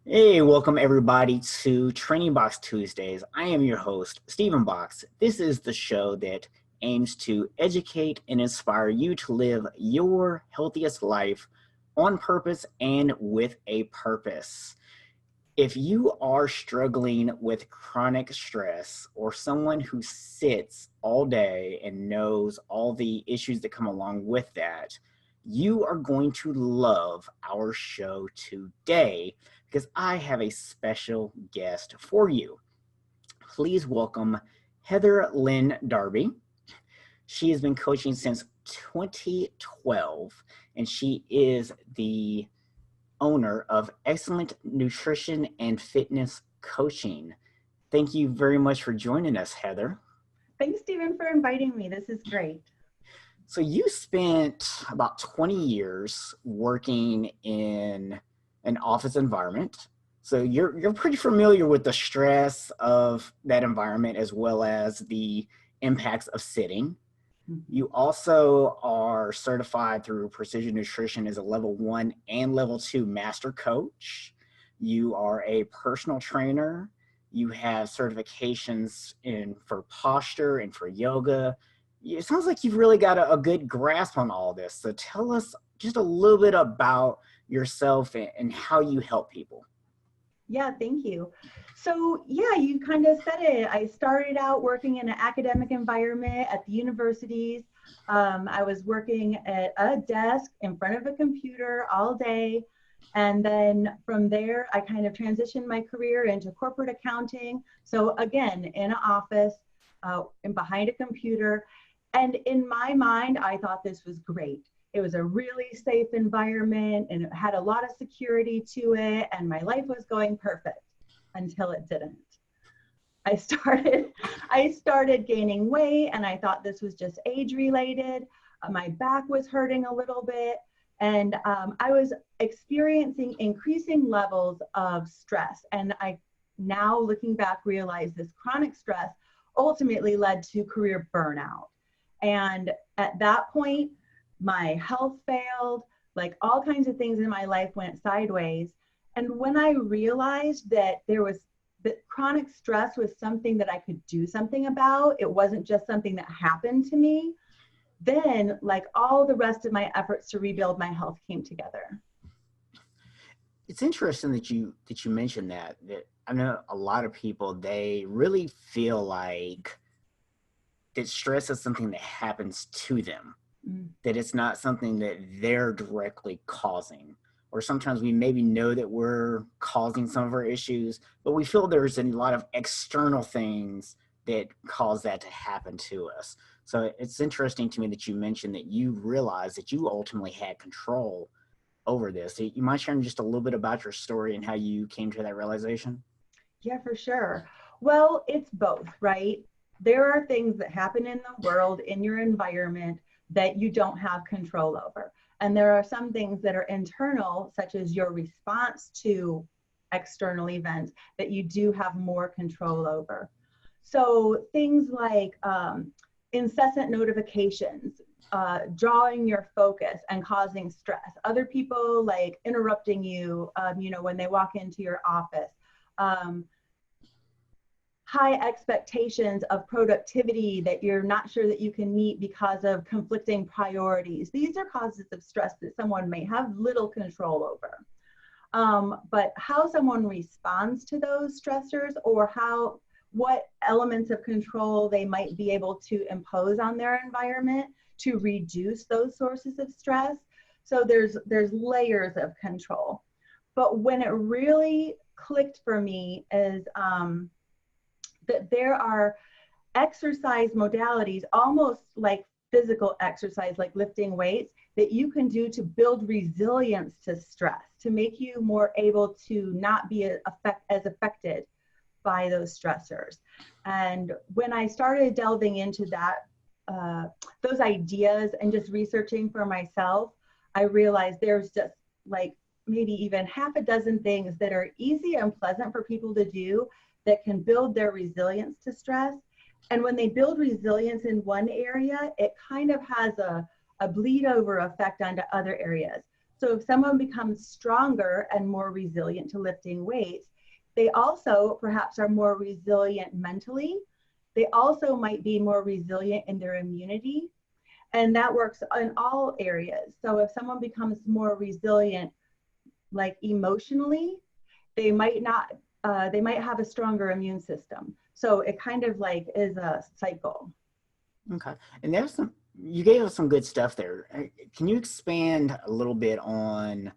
Hey, welcome everybody to Training Box Tuesdays. I am your host, Stephen Box. This is the show that aims to educate and inspire you to live your healthiest life on purpose and with a purpose. If you are struggling with chronic stress or someone who sits all day and knows all the issues that come along with that, you are going to love our show today because I have a special guest for you. Please welcome Heather Lynn Darby. She has been coaching since 2012, and she is the owner of Excellent Nutrition and Fitness Coaching. Thank you very much for joining us, Heather. Thanks, Stephen, for inviting me. This is great. So you spent about 20 years working in an office environment. So you're pretty familiar with the stress of that environment as well as the impacts of sitting. You also are certified through Precision Nutrition as a level 1 and level 2 master coach. You are a personal trainer. You have certifications for posture and for yoga. It sounds like you've really got a good grasp on all this. So tell us just a little bit about yourself and how you help people. Yeah, thank you. So yeah, you kind of said it. I started out working in an academic environment at the universities. I was working at a desk in front of a computer all day. And then from there, I kind of transitioned my career into corporate accounting. So again, in an office and behind a computer. And in my mind, I thought this was great. It was a really safe environment and it had a lot of security to it, and my life was going perfect until it didn't. I started gaining weight, and I thought this was just age related. My back was hurting a little bit, and I was experiencing increasing levels of stress. And I now, looking back, realize this chronic stress ultimately led to career burnout. And at that point, my health failed, like all kinds of things in my life went sideways. And when I realized that that chronic stress was something that I could do something about, it wasn't just something that happened to me, then like all the rest of my efforts to rebuild my health came together. It's interesting that you mentioned that I know a lot of people, they really feel like that stress is something that happens to them, that it's not something that they're directly causing. Or sometimes we maybe know that we're causing some of our issues, but we feel there's a lot of external things that cause that to happen to us. So it's interesting to me that you mentioned that you realized that you ultimately had control over this. So you mind sharing just a little bit about your story and how you came to that realization? Yeah, for sure. Well, it's both, right? There are things that happen in the world, in your environment, that you don't have control over. And there are some things that are internal, such as your response to external events, that you do have more control over. So things like incessant notifications, drawing your focus and causing stress. Other people like interrupting you, when they walk into your office. High expectations of productivity that you're not sure that you can meet because of conflicting priorities. These are causes of stress that someone may have little control over. But how someone responds to those stressors, or what elements of control they might be able to impose on their environment to reduce those sources of stress. So there's layers of control. But when it really clicked for me is that there are exercise modalities, almost like physical exercise, like lifting weights, that you can do to build resilience to stress, to make you more able to not be as affected by those stressors. And when I started delving into that, those ideas and just researching for myself, I realized there's just like maybe even half a dozen things that are easy and pleasant for people to do that can build their resilience to stress. And when they build resilience in one area, it kind of has a bleed over effect onto other areas. So if someone becomes stronger and more resilient to lifting weights, they also perhaps are more resilient mentally. They also might be more resilient in their immunity. And that works in all areas. So if someone becomes more resilient, like emotionally, they might not, they might have a stronger immune system. So it kind of like is a cycle. Okay. And there's some, you gave us some good stuff there. Can you expand a little bit on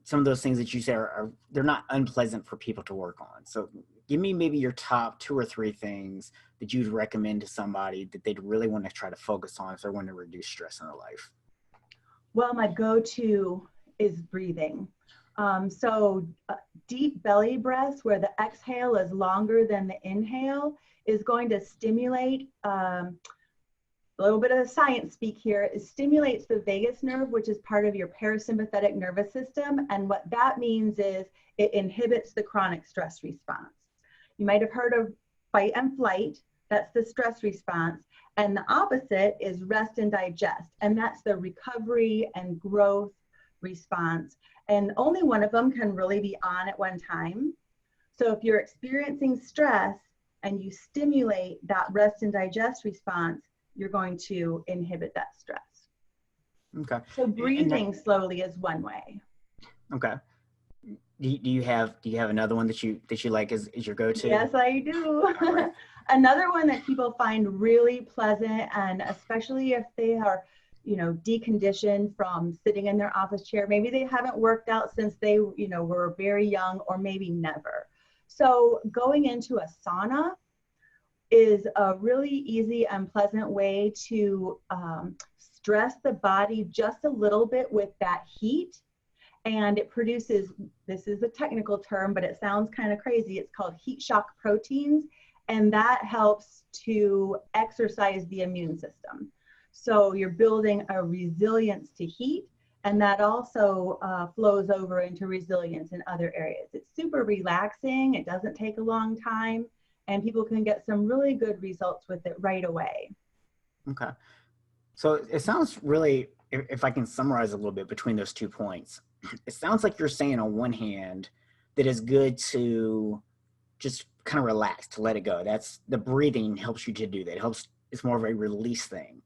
some of those things that you say are they're not unpleasant for people to work on? So give me maybe your top 2 or 3 things that you'd recommend to somebody that they'd really want to try to focus on if they want to reduce stress in their life. Well, my go-to is breathing. Deep belly breaths where the exhale is longer than the inhale is going to stimulate, a little bit of science speak here, it stimulates the vagus nerve, which is part of your parasympathetic nervous system. And what that means is it inhibits the chronic stress response. You might have heard of fight and flight, that's the stress response. And the opposite is rest and digest, and that's the recovery and growth response. And only one of them can really be on at one time. So if you're experiencing stress and you stimulate that rest and digest response, you're going to inhibit that stress. Okay. So breathing slowly is one way. Okay. Do you have another one that you like as your go-to? Yes, I do. Right. Another one that people find really pleasant, and especially if they are, deconditioned from sitting in their office chair, maybe they haven't worked out since they, were very young, or maybe never. So going into a sauna is a really easy and pleasant way to stress the body just a little bit with that heat. And it produces, this is a technical term, but it sounds kind of crazy. It's called heat shock proteins. And that helps to exercise the immune system. So you're building a resilience to heat, and that also flows over into resilience in other areas. It's super relaxing. It doesn't take a long time, and people can get some really good results with it right away. Okay. So it sounds really, if I can summarize a little bit between those 2 points, it sounds like you're saying on one hand that it's good to just kind of relax, to let it go. That's the breathing helps you to do that. It helps, it's more of a release thing.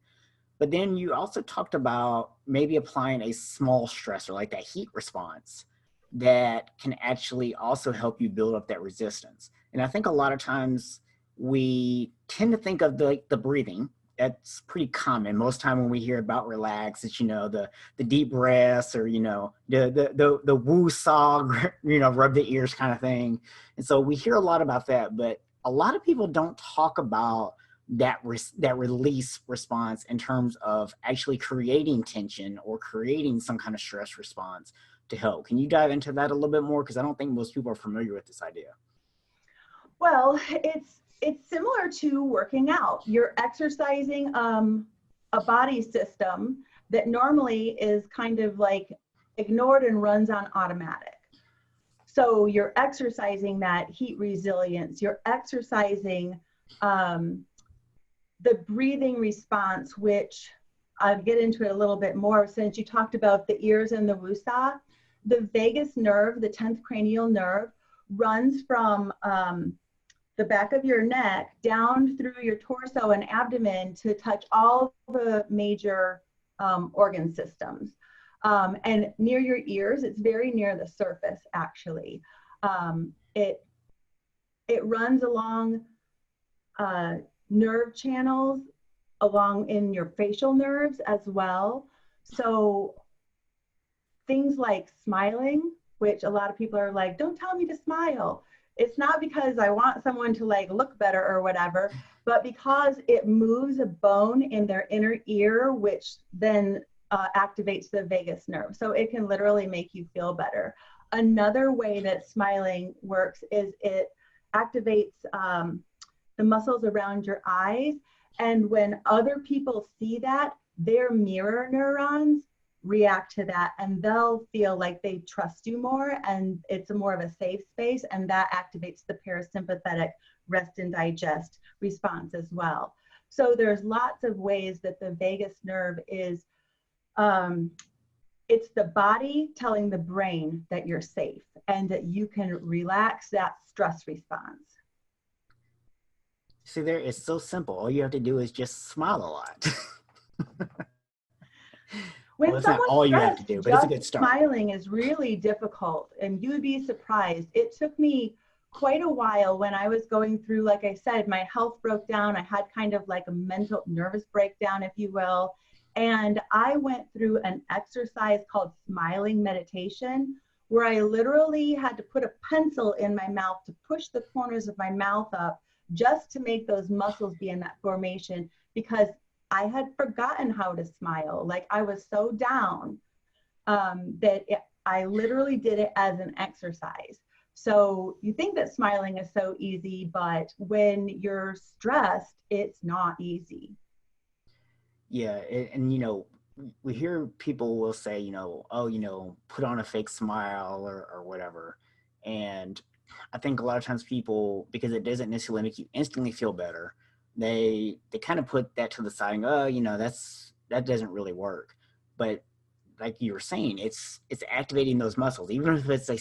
But then you also talked about maybe applying a small stressor like that heat response that can actually also help you build up that resistance. And I think a lot of times we tend to think of the breathing. That's pretty common. Most time when we hear about relax, it's, the deep breaths, or, the woo-saw, rub the ears kind of thing. And so we hear a lot about that, but a lot of people don't talk about that release response in terms of actually creating tension or creating some kind of stress response to help. Can you dive into that a little bit more? Because I don't think most people are familiar with this idea. Well, it's similar to working out. You're exercising a body system that normally is kind of like ignored and runs on automatic. So you're exercising that heat resilience. You're exercising the breathing response, which I'll get into it a little bit more since you talked about the ears and the woo-saw. The vagus nerve, the 10th cranial nerve, runs from the back of your neck down through your torso and abdomen to touch all the major organ systems. And near your ears, it's very near the surface, actually. It runs along nerve channels along in your facial nerves as well. So things like smiling, which a lot of people are like, don't tell me to smile. It's not because I want someone to like look better or whatever, but because it moves a bone in their inner ear, which then activates the vagus nerve. So it can literally make you feel better. Another way that smiling works is it activates the muscles around your eyes. And when other people see that, their mirror neurons react to that, and they'll feel like they trust you more, and it's more of a safe space, and that activates the parasympathetic rest and digest response as well. So there's lots of ways that the vagus nerve is It's the body telling the brain that you're safe and that you can relax that stress response. See, there, it's so simple. All you have to do is just smile a lot. Well, When it's not someone's all you have to stressed, do, but it's a good just start. smiling is really difficult, and you would be surprised. It took me quite a while when I was going through, like I said, my health broke down. I had kind of like a mental nervous breakdown, if you will. And I went through an exercise called smiling meditation, where I literally had to put a pencil in my mouth to push the corners of my mouth up just to make those muscles be in that formation, because I had forgotten how to smile. Like I was so down I literally did it as an exercise. So you think that smiling is so easy, but when you're stressed, it's not easy. Yeah, and you know, we hear people will say, oh, put on a fake smile or whatever. And I think a lot of times people, because it doesn't necessarily make you instantly feel better, they kind of put that to the side and go, oh, that doesn't really work. But like you were saying, it's activating those muscles. Even if it's a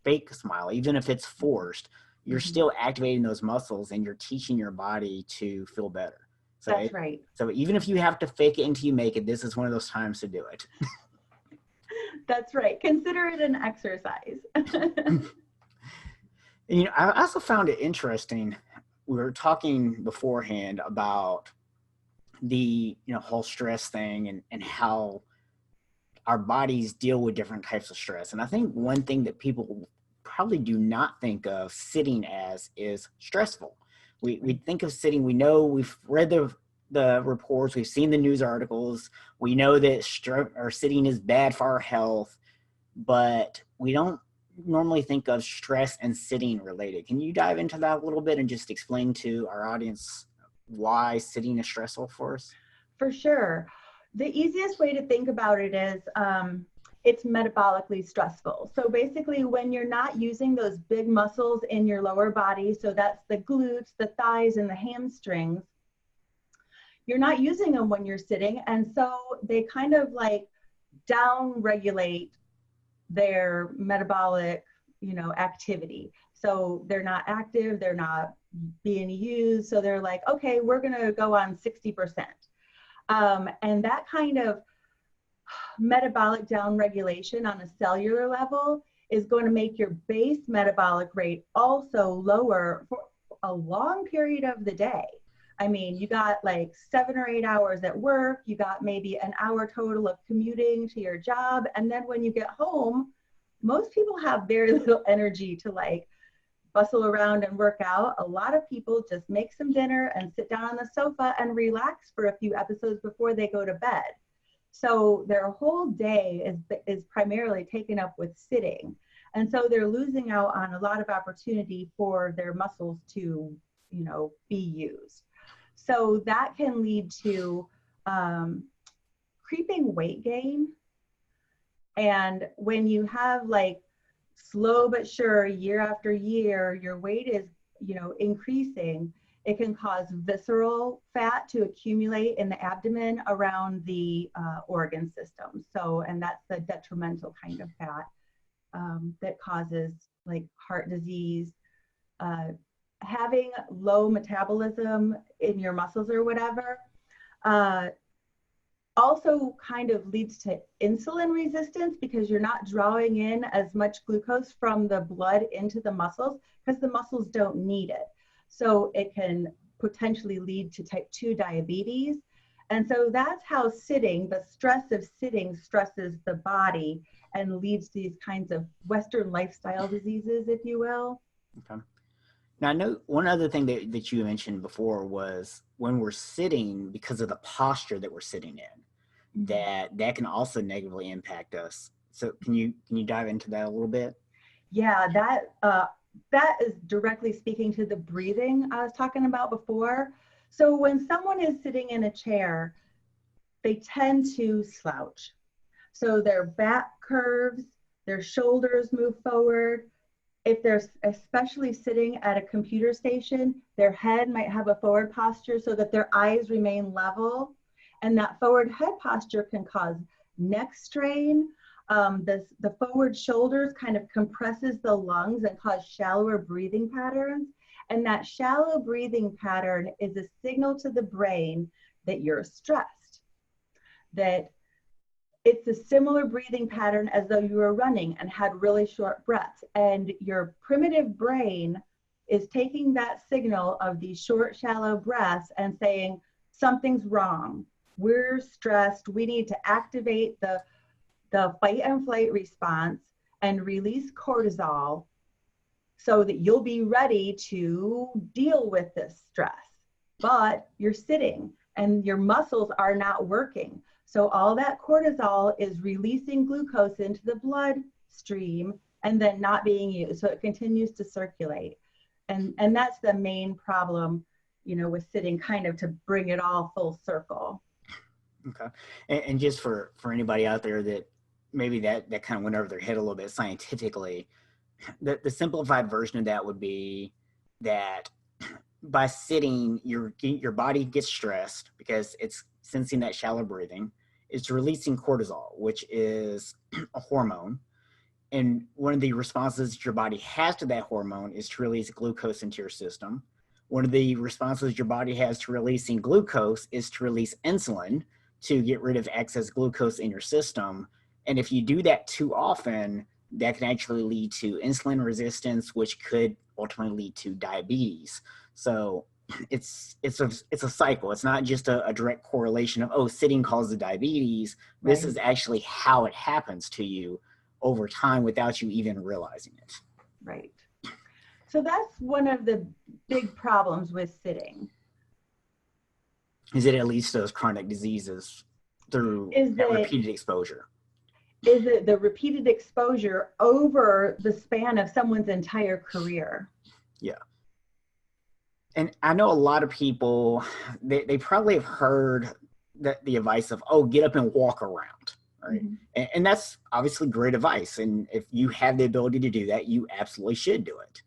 fake smile, even if it's forced, you're Mhm. still activating those muscles and you're teaching your body to feel better. That's right. So even if you have to fake it until you make it, this is one of those times to do it. That's right. Consider it an exercise. And, I also found it interesting. We were talking beforehand about the whole stress thing and how our bodies deal with different types of stress. And I think one thing that people probably do not think of sitting as is stressful. We think of sitting, we know, we've read the reports, we've seen the news articles, we know that sitting is bad for our health, but we don't normally think of stress and sitting related. Can you dive into that a little bit and just explain to our audience why sitting is stressful for us? For sure. The easiest way to think about it is it's metabolically stressful. So basically, when you're not using those big muscles in your lower body, so that's the glutes, the thighs, and the hamstrings, you're not using them when you're sitting. And so they kind of like down regulate their metabolic, activity. So they're not active, they're not being used. So they're like, okay, we're going to go on 60%. And that kind of metabolic downregulation on a cellular level is going to make your base metabolic rate also lower for a long period of the day. I mean, you got like 7 or 8 hours at work, you got maybe an hour total of commuting to your job. And then when you get home, most people have very little energy to like bustle around and work out. A lot of people just make some dinner and sit down on the sofa and relax for a few episodes before they go to bed. So their whole day is primarily taken up with sitting. And so they're losing out on a lot of opportunity for their muscles to, be used. So that can lead to creeping weight gain. And when you have like slow but sure, year after year, your weight is, increasing, it can cause visceral fat to accumulate in the abdomen around the organ system. So, and that's the detrimental kind of fat that causes like heart disease, having low metabolism in your muscles or whatever. Also kind of leads to insulin resistance because you're not drawing in as much glucose from the blood into the muscles because the muscles don't need it. So it can potentially lead to type 2 diabetes. And so that's how the stress of sitting stresses the body and leads to these kinds of Western lifestyle diseases, if you will. Okay. Now, I know one other thing that you mentioned before was when we're sitting, because of the posture that we're sitting in, that can also negatively impact us. So can you dive into that a little bit? Yeah, that is directly speaking to the breathing I was talking about before. So when someone is sitting in a chair, they tend to slouch. So their back curves, their shoulders move forward. If they're especially sitting at a computer station, their head might have a forward posture so that their eyes remain level. And that forward head posture can cause neck strain. The forward shoulders kind of compresses the lungs and cause shallower breathing patterns. And that shallow breathing pattern is a signal to the brain that you're stressed, that it's a similar breathing pattern as though you were running and had really short breaths. And your primitive brain is taking that signal of these short, shallow breaths and saying, something's wrong. We're stressed. We need to activate the fight and flight response and release cortisol so that you'll be ready to deal with this stress. But you're sitting and your muscles are not working. So all that cortisol is releasing glucose into the bloodstream and then not being used. So it continues to circulate. And that's the main problem, you know, with sitting, kind of to bring it all full circle. Okay. And just for anybody out there that maybe that kind of went over their head a little bit scientifically, the simplified version of that would be that by sitting, your body gets stressed because it's sensing that shallow breathing. It's releasing cortisol, which is a hormone. And one of the responses your body has to that hormone is to release glucose into your system. One of the responses your body has to releasing glucose is to release insulin to get rid of excess glucose in your system. And if you do that too often, that can actually lead to insulin resistance, which could ultimately lead to diabetes. So it's a cycle. It's not just a direct correlation of, oh, sitting causes diabetes. Right. This is actually how it happens to you over time without you even realizing it. Right. So that's one of the big problems with sitting. Is it at least those chronic diseases through repeated exposure? Is it the repeated exposure over the span of someone's entire career? Yeah. And I know a lot of people, they probably have heard the advice of, oh, get up and walk around. Right. Mm-hmm. And that's obviously great advice. And if you have the ability to do that, you absolutely should do it.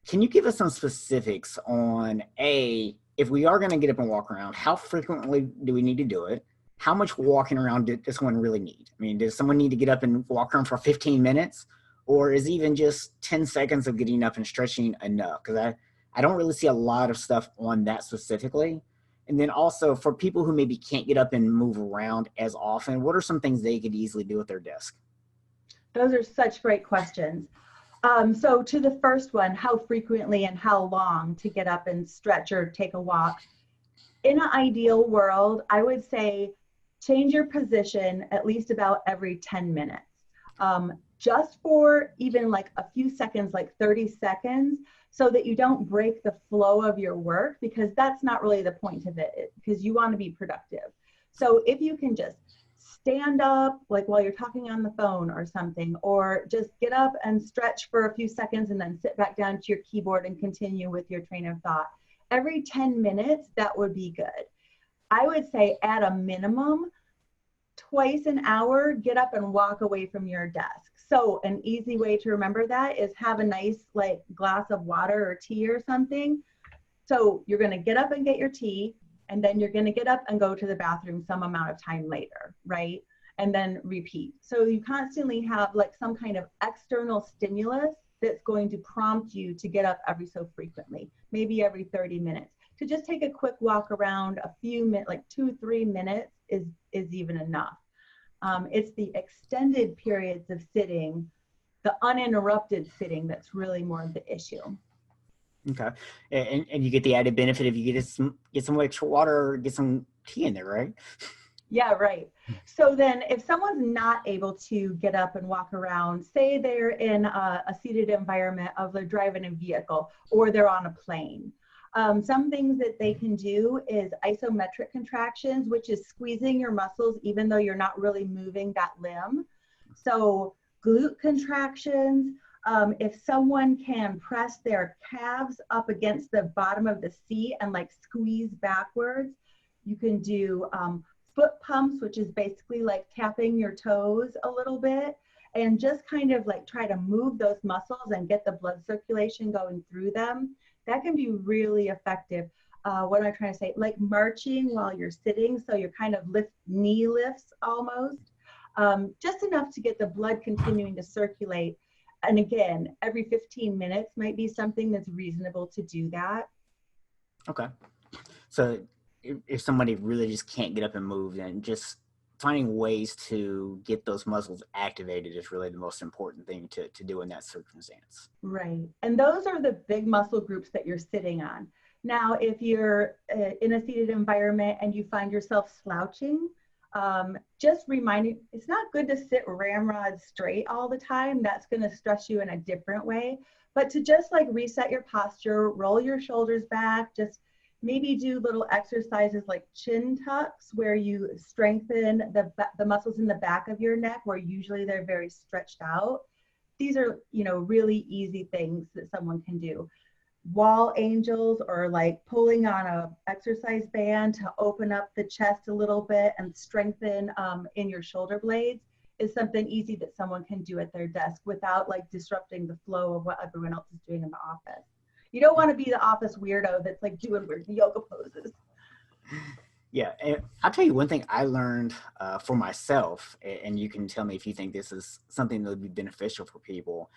Can you give us some specifics on, if we are going to get up and walk around, how frequently do we need to do it? How much walking around does someone really need? I mean, does someone need to get up and walk around for 15 minutes? Or is even just 10 seconds of getting up and stretching enough? Because I don't really see a lot of stuff on that specifically. And then also for people who maybe can't get up and move around as often, what are some things they could easily do at their desk? Those are such great questions. So to the first one, how frequently and how long to get up and stretch or take a walk? In an ideal world, I would say change your position at least about every 10 minutes. Just for even like a few seconds, like 30 seconds, so that you don't break the flow of your work, because that's not really the point of it, because you want to be productive. So if you can just stand up, like while you're talking on the phone or something, or just get up and stretch for a few seconds and then sit back down to your keyboard and continue with your train of thought. Every 10 minutes, that would be good. I would say at a minimum, twice an hour, get up and walk away from your desk. So an easy way to remember that is have a nice like glass of water or tea or something. So you're going to get up and get your tea, and then you're going to get up and go to the bathroom some amount of time later, right? And then repeat. So you constantly have like some kind of external stimulus that's going to prompt you to get up every so frequently, maybe every 30 minutes. To just take a quick walk around a few minutes, like 2-3 minutes is even enough. It's the extended periods of sitting, the uninterrupted sitting, that's really more of the issue. Okay. And you get the added benefit if you get some extra water or get some tea in there, right? Yeah, right. So then if someone's not able to get up and walk around, say they're in a seated environment of they're driving a vehicle or they're on a plane, some things that they can do is isometric contractions, which is squeezing your muscles even though you're not really moving that limb. So glute contractions, if someone can press their calves up against the bottom of the seat and like squeeze backwards, you can do foot pumps, which is basically like tapping your toes a little bit and just kind of like try to move those muscles and get the blood circulation going through them. That can be really effective. what am I trying to say? Like marching while you're sitting. So you're kind of knee lifts almost, just enough to get the blood continuing to circulate. And again, every 15 minutes might be something that's reasonable to do that. Okay. So if somebody really just can't get up and move, then just finding ways to get those muscles activated is really the most important thing to do in that circumstance. Right. And those are the big muscle groups that you're sitting on. Now, if you're in a seated environment and you find yourself slouching, just reminding, it's not good to sit ramrod straight all the time. That's going to stress you in a different way. But to just like reset your posture, roll your shoulders back, just maybe do little exercises like chin tucks where you strengthen the muscles in the back of your neck where usually they're very stretched out. These are, you know, really easy things that someone can do. Wall angels, or like pulling on a exercise band to open up the chest a little bit and strengthen in your shoulder blades, is something easy that someone can do at their desk without like disrupting the flow of what everyone else is doing in the office. You don't want to be the office weirdo that's like doing weird yoga poses. Yeah, and I'll tell you one thing I learned for myself, and you can tell me if you think this is something that would be beneficial for people,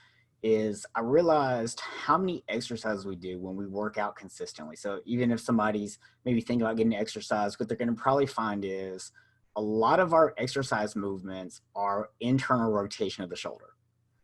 is I realized how many exercises we do when we work out consistently. So even if somebody's maybe thinking about getting exercise, what they're going to probably find is a lot of our exercise movements are internal rotation of the shoulder.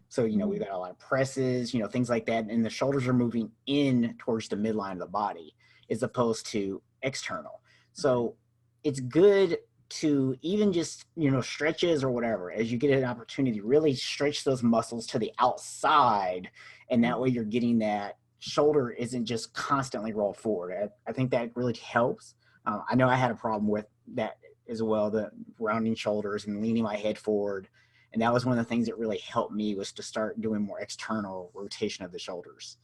So, you know, we've got a lot of presses, you know, things like that. And the shoulders are moving in towards the midline of the body as opposed to external. So it's good to even just, you know, stretches or whatever, as you get an opportunity, really stretch those muscles to the outside. And that way you're getting that shoulder isn't just constantly rolled forward. I think that really helps. I know I had a problem with that as well, the rounding shoulders and leaning my head forward. And that was one of the things that really helped me, was to start doing more external rotation of the shoulders.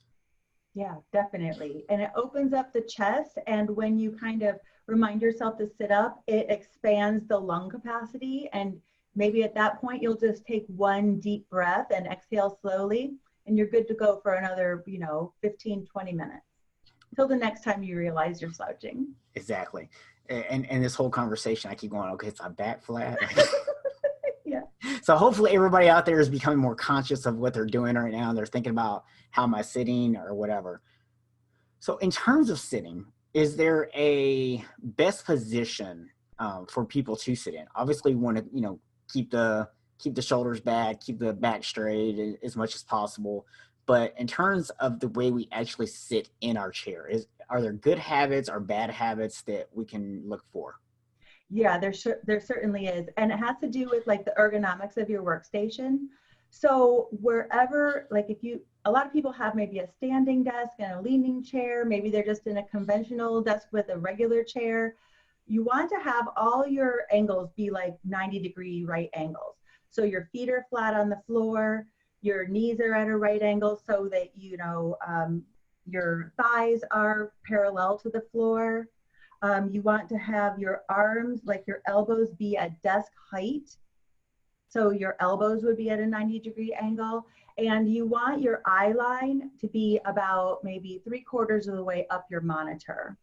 Yeah, definitely. And it opens up the chest. And when you kind of remind yourself to sit up, it expands the lung capacity. And maybe at that point, you'll just take one deep breath and exhale slowly. And you're good to go for another, you know, 15, 20 minutes until the next time you realize you're slouching. Exactly. And this whole conversation, I keep going, okay, it's my back flat. Yeah. So hopefully everybody out there is becoming more conscious of what they're doing right now. They're thinking about, how am I sitting or whatever. So in terms of sitting, is there a best position for people to sit in? Obviously, we want to, you know, keep the shoulders back, keep the back straight as much as possible. But in terms of the way we actually sit in our chair, are there good habits or bad habits that we can look for? Yeah, there certainly is. And it has to do with like the ergonomics of your workstation. So wherever, like a lot of people have maybe a standing desk and a leaning chair, maybe they're just in a conventional desk with a regular chair. You want to have all your angles be like 90-degree right angles. So your feet are flat on the floor, your knees are at a right angle so that, you know, your thighs are parallel to the floor. You want to have your arms, like your elbows, be at desk height. So your elbows would be at a 90-degree angle. And you want your eye line to be about maybe 3/4 of the way up your monitor.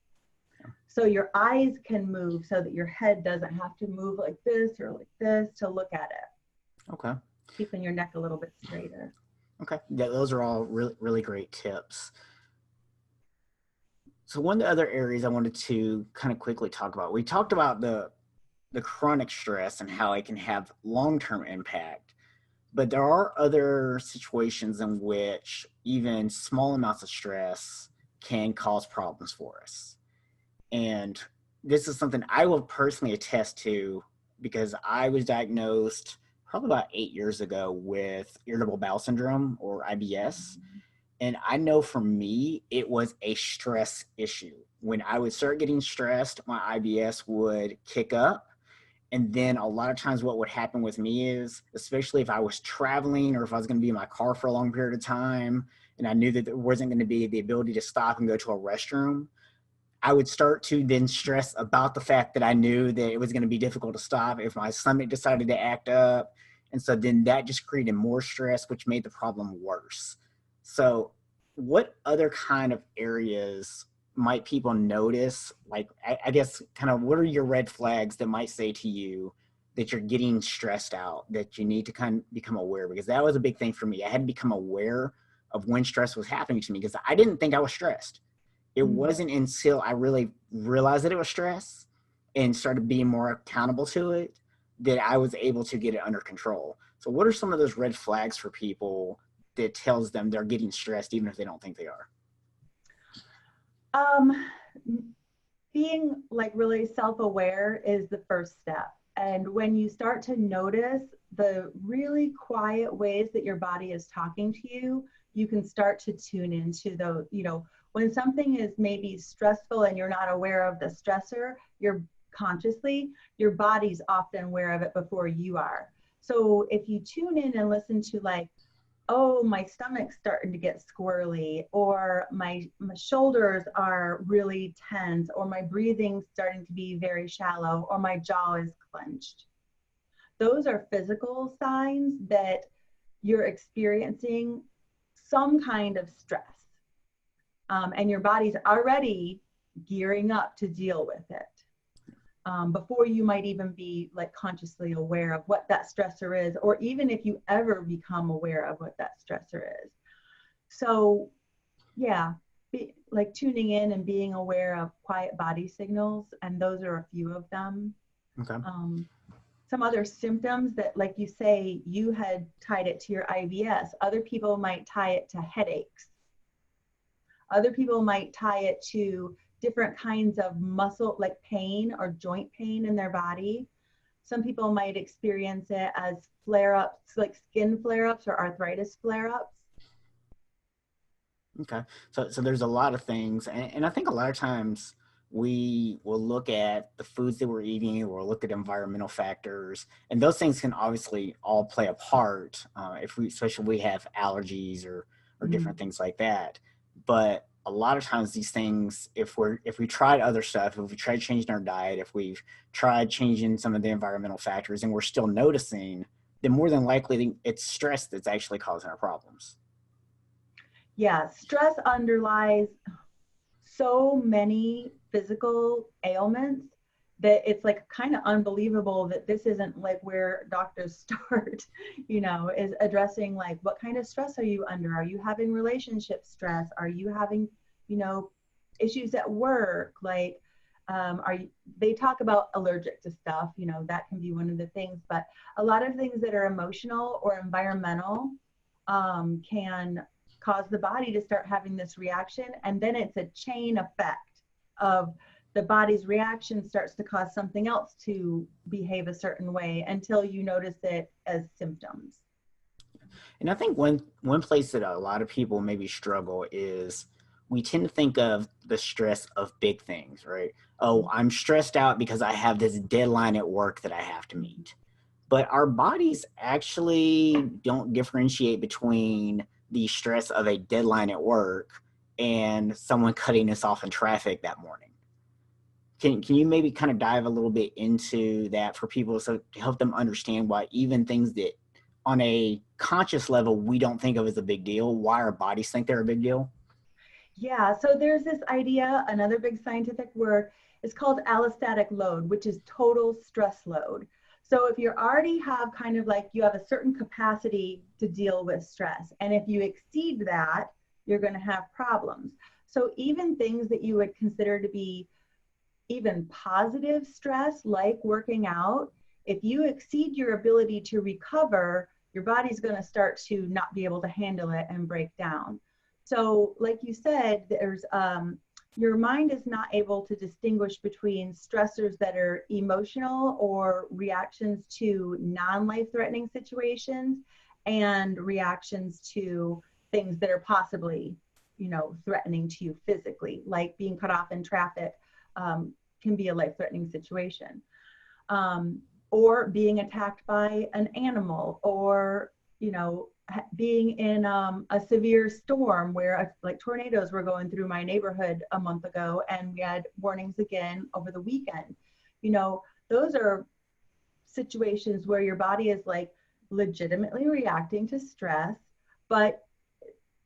So your eyes can move so that your head doesn't have to move like this or like this to look at it. Okay. Keeping your neck a little bit straighter. Okay. Yeah, those are all really, really great tips. So one of the other areas I wanted to kind of quickly talk about, we talked about the chronic stress and how it can have long-term impact, but there are other situations in which even small amounts of stress can cause problems for us. And this is something I will personally attest to, because I was diagnosed probably about 8 years ago with irritable bowel syndrome, or IBS. And I know for me, it was a stress issue. When I would start getting stressed, my IBS would kick up. And then a lot of times what would happen with me is, especially if I was traveling or if I was going to be in my car for a long period of time, and I knew that there wasn't going to be the ability to stop and go to a restroom, I would start to then stress about the fact that I knew that it was going to be difficult to stop if my stomach decided to act up. And so then that just created more stress, which made the problem worse. So what other kind of areas might people notice? Like, I guess kind of what are your red flags that might say to you that you're getting stressed out, that you need to kind of become aware? Because that was a big thing for me. I had to become aware of when stress was happening to me because I didn't think I was stressed. It wasn't until I really realized that it was stress and started being more accountable to it that I was able to get it under control. So what are some of those red flags for people that tells them they're getting stressed even if they don't think they are? Being like really self-aware is the first step. And when you start to notice the really quiet ways that your body is talking to you, you can start to tune into those, you know, when something is maybe stressful and you're not aware of the stressor, you're consciously, your body's often aware of it before you are. So if you tune in and listen to like, oh, my stomach's starting to get squirrely, or my shoulders are really tense, or my breathing's starting to be very shallow, or my jaw is clenched. Those are physical signs that you're experiencing some kind of stress. And your body's already gearing up to deal with it. Before you might even be like consciously aware of what that stressor is, or even if you ever become aware of what that stressor is. So yeah, like tuning in and being aware of quiet body signals, and those are a few of them. Okay. Some other symptoms that, like you say, you had tied it to your IBS. Other people might tie it to headaches. Other people might tie it to different kinds of muscle, like pain or joint pain in their body. Some people might experience it as flare-ups, like skin flare-ups or arthritis flare-ups. Okay. So there's a lot of things. And I think a lot of times we will look at the foods that we're eating, or we'll look at environmental factors, and those things can obviously all play a part if we, especially we have allergies or different things like that. But a lot of times these things, if we tried other stuff, if we tried changing our diet, if we've tried changing some of the environmental factors and we're still noticing, then more than likely it's stress that's actually causing our problems. Yeah, stress underlies so many physical ailments that it's like kind of unbelievable that this isn't like where doctors start, you know, is addressing like, what kind of stress are you under? Are you having relationship stress? Are you having, you know, issues at work? Like, they talk about allergic to stuff, you know, that can be one of the things, but a lot of things that are emotional or environmental can cause the body to start having this reaction. And then it's a chain effect of the body's reaction starts to cause something else to behave a certain way until you notice it as symptoms. And I think one place that a lot of people maybe struggle is we tend to think of the stress of big things, right? Oh, I'm stressed out because I have this deadline at work that I have to meet. But our bodies actually don't differentiate between the stress of a deadline at work and someone cutting us off in traffic that morning. Can you maybe kind of dive a little bit into that for people, so to help them understand why even things that on a conscious level we don't think of as a big deal, why our bodies think they're a big deal? Yeah, so there's this idea, another big scientific word, is called allostatic load, which is total stress load. So if you already have kind of like, you have a certain capacity to deal with stress, and if you exceed that, you're going to have problems. So even things that you would consider to be even positive stress, like working out, if you exceed your ability to recover, your body's going to start to not be able to handle it and break down. So like you said, there's your mind is not able to distinguish between stressors that are emotional or reactions to non-life-threatening situations and reactions to things that are possibly, you know, threatening to you physically, like being cut off in traffic can be a life-threatening situation, or being attacked by an animal, or, you know, being in a severe storm where like tornadoes were going through my neighborhood a month ago, and we had warnings again over the weekend. You know, those are situations where your body is like legitimately reacting to stress, but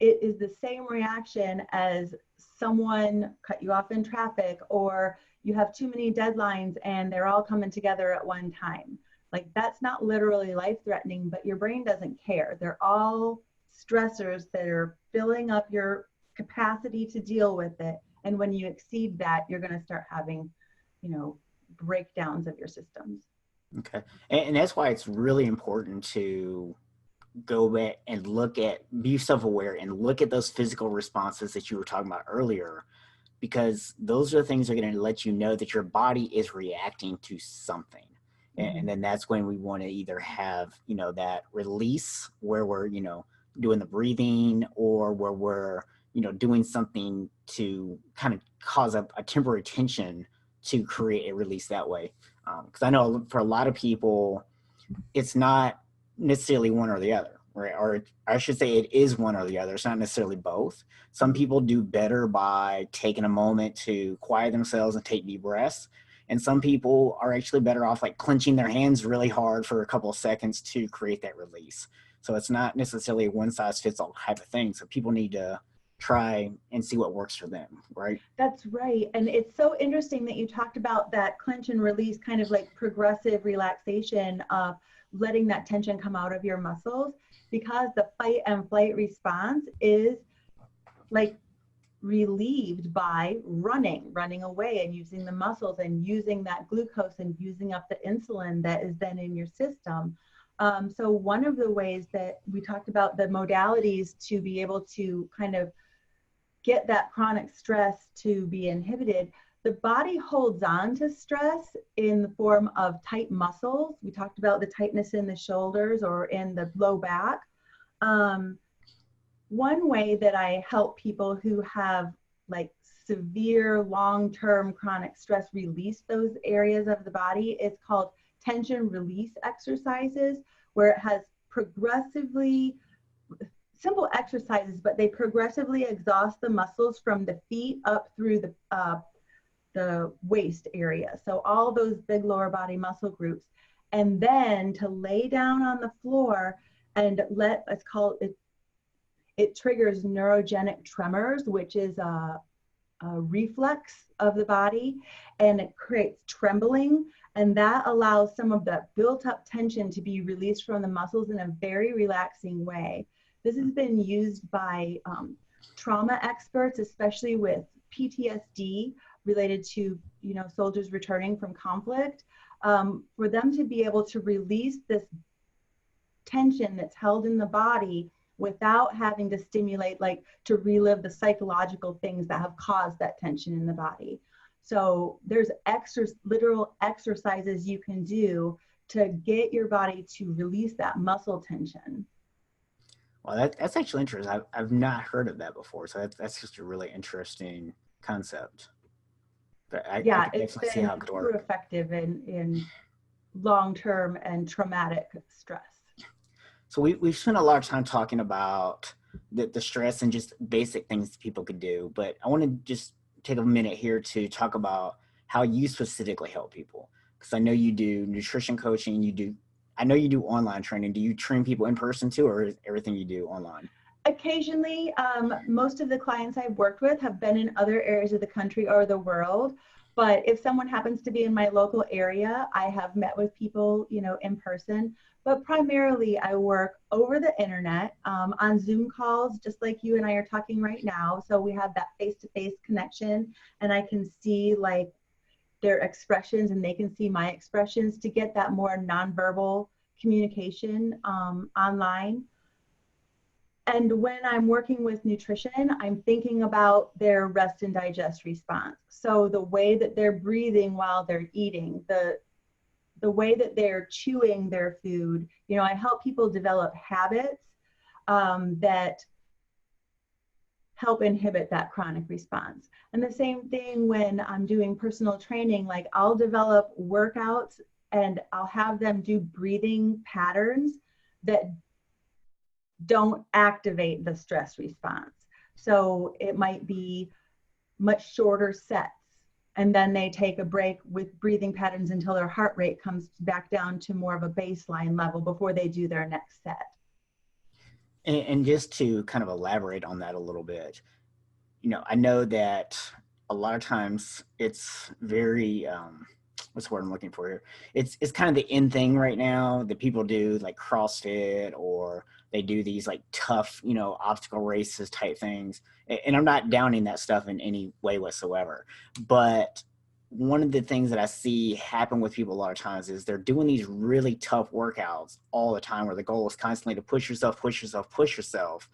it is the same reaction as someone cut you off in traffic, or you have too many deadlines and they're all coming together at one time. Like, that's not literally life-threatening, but your brain doesn't care. They're all stressors that are filling up your capacity to deal with it. And when you exceed that, you're going to start having, you know, breakdowns of your systems. Okay. And that's why it's really important to go back and be self-aware and look at those physical responses that you were talking about earlier, because those are the things that are going to let you know that your body is reacting to something. Mm-hmm. And then that's when we want to either have, you know, that release where we're, you know, doing the breathing, or where we're, you know, doing something to kind of cause a temporary tension to create a release that way. Because I know for a lot of people, it's not necessarily one or the other, right? Or I should say it is one or the other. It's not necessarily both. Some people do better by taking a moment to quiet themselves and take deep breaths. And some people are actually better off like clenching their hands really hard for a couple of seconds to create that release. So it's not necessarily a one size fits all type of thing. So people need to try and see what works for them, right? That's right. And it's so interesting that you talked about that clench and release, kind of like progressive relaxation of letting that tension come out of your muscles, because the fight and flight response is like relieved by running away and using the muscles and using that glucose and using up the insulin that is then in your system. So one of the ways that we talked about the modalities to be able to kind of get that chronic stress to be inhibited, the body holds on to stress in the form of tight muscles. We talked about the tightness in the shoulders or in the low back. One way that I help people who have like severe long-term chronic stress release those areas of the body is called tension release exercises, where it has progressively simple exercises, but they progressively exhaust the muscles from the feet up through the waist area. So all those big lower body muscle groups, and then to lay down on the floor and let's call it, it triggers neurogenic tremors, which is a reflex of the body, and it creates trembling, and that allows some of that built up tension to be released from the muscles in a very relaxing way. This has been used by trauma experts, especially with PTSD related to, you know, soldiers returning from conflict, for them to be able to release this tension that's held in the body without having to stimulate, like to relive the psychological things that have caused that tension in the body. So there's literal exercises you can do to get your body to release that muscle tension. Well, that's actually interesting. I've not heard of that before. So that's just a really interesting concept. But I can definitely see how it could work. It's super effective in long-term and traumatic stress. So we've spent a lot of time talking about the stress and just basic things people could do. But I want to just take a minute here to talk about how you specifically help people. Because I know you do nutrition coaching, I know you do online training. Do you train people in person too, or is everything you do online? Occasionally, most of the clients I've worked with have been in other areas of the country or the world. But if someone happens to be in my local area, I have met with people, you know, in person. But primarily, I work over the internet on Zoom calls, just like you and I are talking right now. So we have that face-to-face connection, and I can see like their expressions, and they can see my expressions to get that more nonverbal communication online. And when I'm working with nutrition, I'm thinking about their rest and digest response. So the way that they're breathing while they're eating, the way that they're chewing their food. You know, I help people develop habits that help inhibit that chronic response. And the same thing when I'm doing personal training, like I'll develop workouts and I'll have them do breathing patterns that don't activate the stress response. So it might be much shorter sets, and then they take a break with breathing patterns until their heart rate comes back down to more of a baseline level before they do their next set. And just to kind of elaborate on that a little bit, I know that a lot of times it's very, what's the word I'm looking for here? It's kind of the in thing right now that people do, like CrossFit, or they do these like tough, obstacle races type things. And I'm not downing that stuff in any way whatsoever. But one of the things that I see happen with people a lot of times is they're doing these really tough workouts all the time, where the goal is constantly to push yourself, push yourself, push yourself.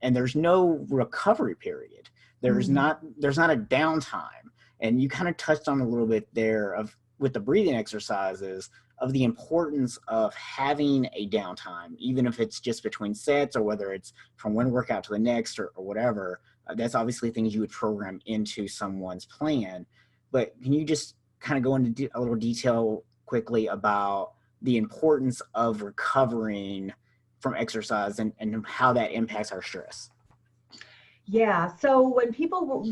And there's no recovery period. There's not a downtime. And you kind of touched on a little bit there with the breathing exercises, of the importance of having a downtime, even if it's just between sets, or whether it's from one workout to the next, or whatever. That's obviously things you would program into someone's plan. But can you just kind of go into a little detail quickly about the importance of recovering from exercise, and how that impacts our stress? Yeah, so when people,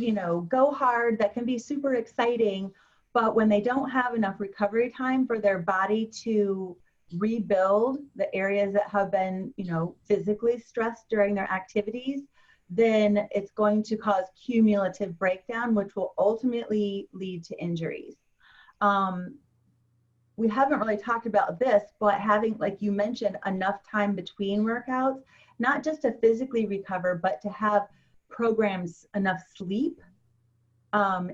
go hard, that can be super exciting, but when they don't have enough recovery time for their body to rebuild the areas that have been, physically stressed during their activities, then it's going to cause cumulative breakdown, which will ultimately lead to injuries. We haven't really talked about this, but having, like you mentioned, enough time between workouts, not just to physically recover, but to have programs enough sleep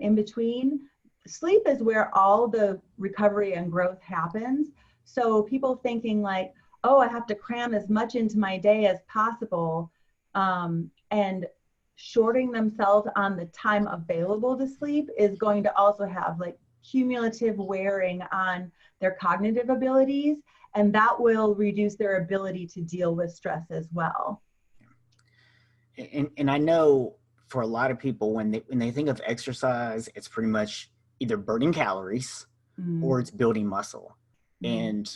in between. Sleep is where all the recovery and growth happens. So people thinking like, oh, I have to cram as much into my day as possible, and shorting themselves on the time available to sleep is going to also have like cumulative wearing on their cognitive abilities, and that will reduce their ability to deal with stress as well. And I know for a lot of people, when they think of exercise, it's pretty much either burning calories or it's building muscle. And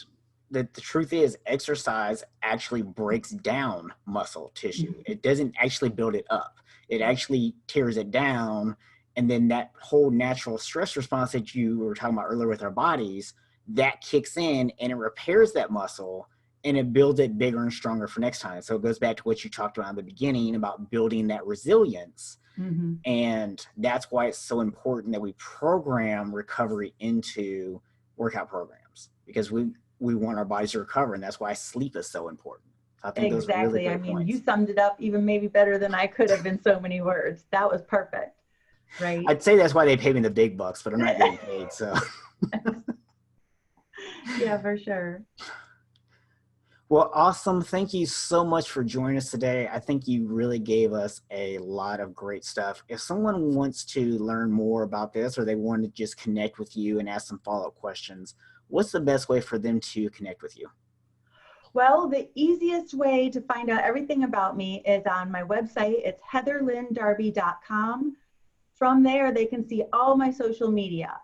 the truth is, exercise actually breaks down muscle tissue. It doesn't actually build it up. It actually tears it down. And then that whole natural stress response that you were talking about earlier with our bodies, that kicks in and it repairs that muscle, and it builds it bigger and stronger for next time. So it goes back to what you talked about in the beginning about building that resilience. And that's why it's so important that we program recovery into workout programs, because we want our bodies to recover. And that's why sleep is so important. I think those are really great points. You summed it up even maybe better than I could have in so many words. That was perfect. Right. I'd say that's why they pay me the big bucks, but I'm not getting paid. So yeah, for sure. Well, awesome. Thank you so much for joining us today. I think you really gave us a lot of great stuff. If someone wants to learn more about this, or they want to just connect with you and ask some follow-up questions, what's the best way for them to connect with you? Well, the easiest way to find out everything about me is on my website. It's heatherlynndarby.com. From there, they can see all my social media.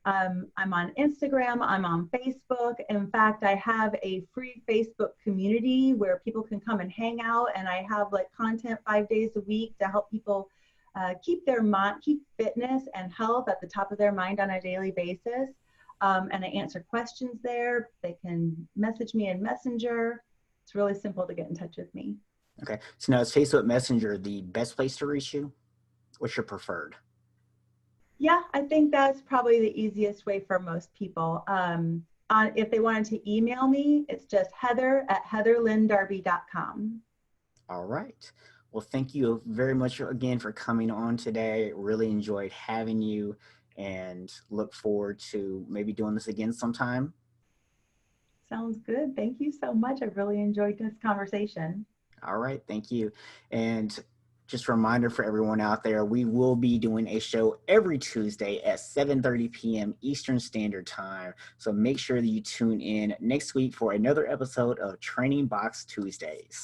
I'm on Instagram, I'm on Facebook. In fact, I have a free Facebook community where people can come and hang out, and I have like content 5 days a week to help people keep fitness and health at the top of their mind on a daily basis. And I answer questions there. They can message me in Messenger. It's really simple to get in touch with me. Okay, so now is Facebook Messenger the best place to reach you? What's your preferred? Yeah, I think that's probably the easiest way for most people. If they wanted to email me, it's just heather@heatherlynndarby.com. All right. Well, thank you very much again for coming on today. Really enjoyed having you, and look forward to maybe doing this again sometime. Sounds good. Thank you so much. I really enjoyed this conversation. All right. Thank you. And just a reminder for everyone out there, we will be doing a show every Tuesday at 7:30 p.m. Eastern Standard Time. So make sure that you tune in next week for another episode of Training Box Tuesdays.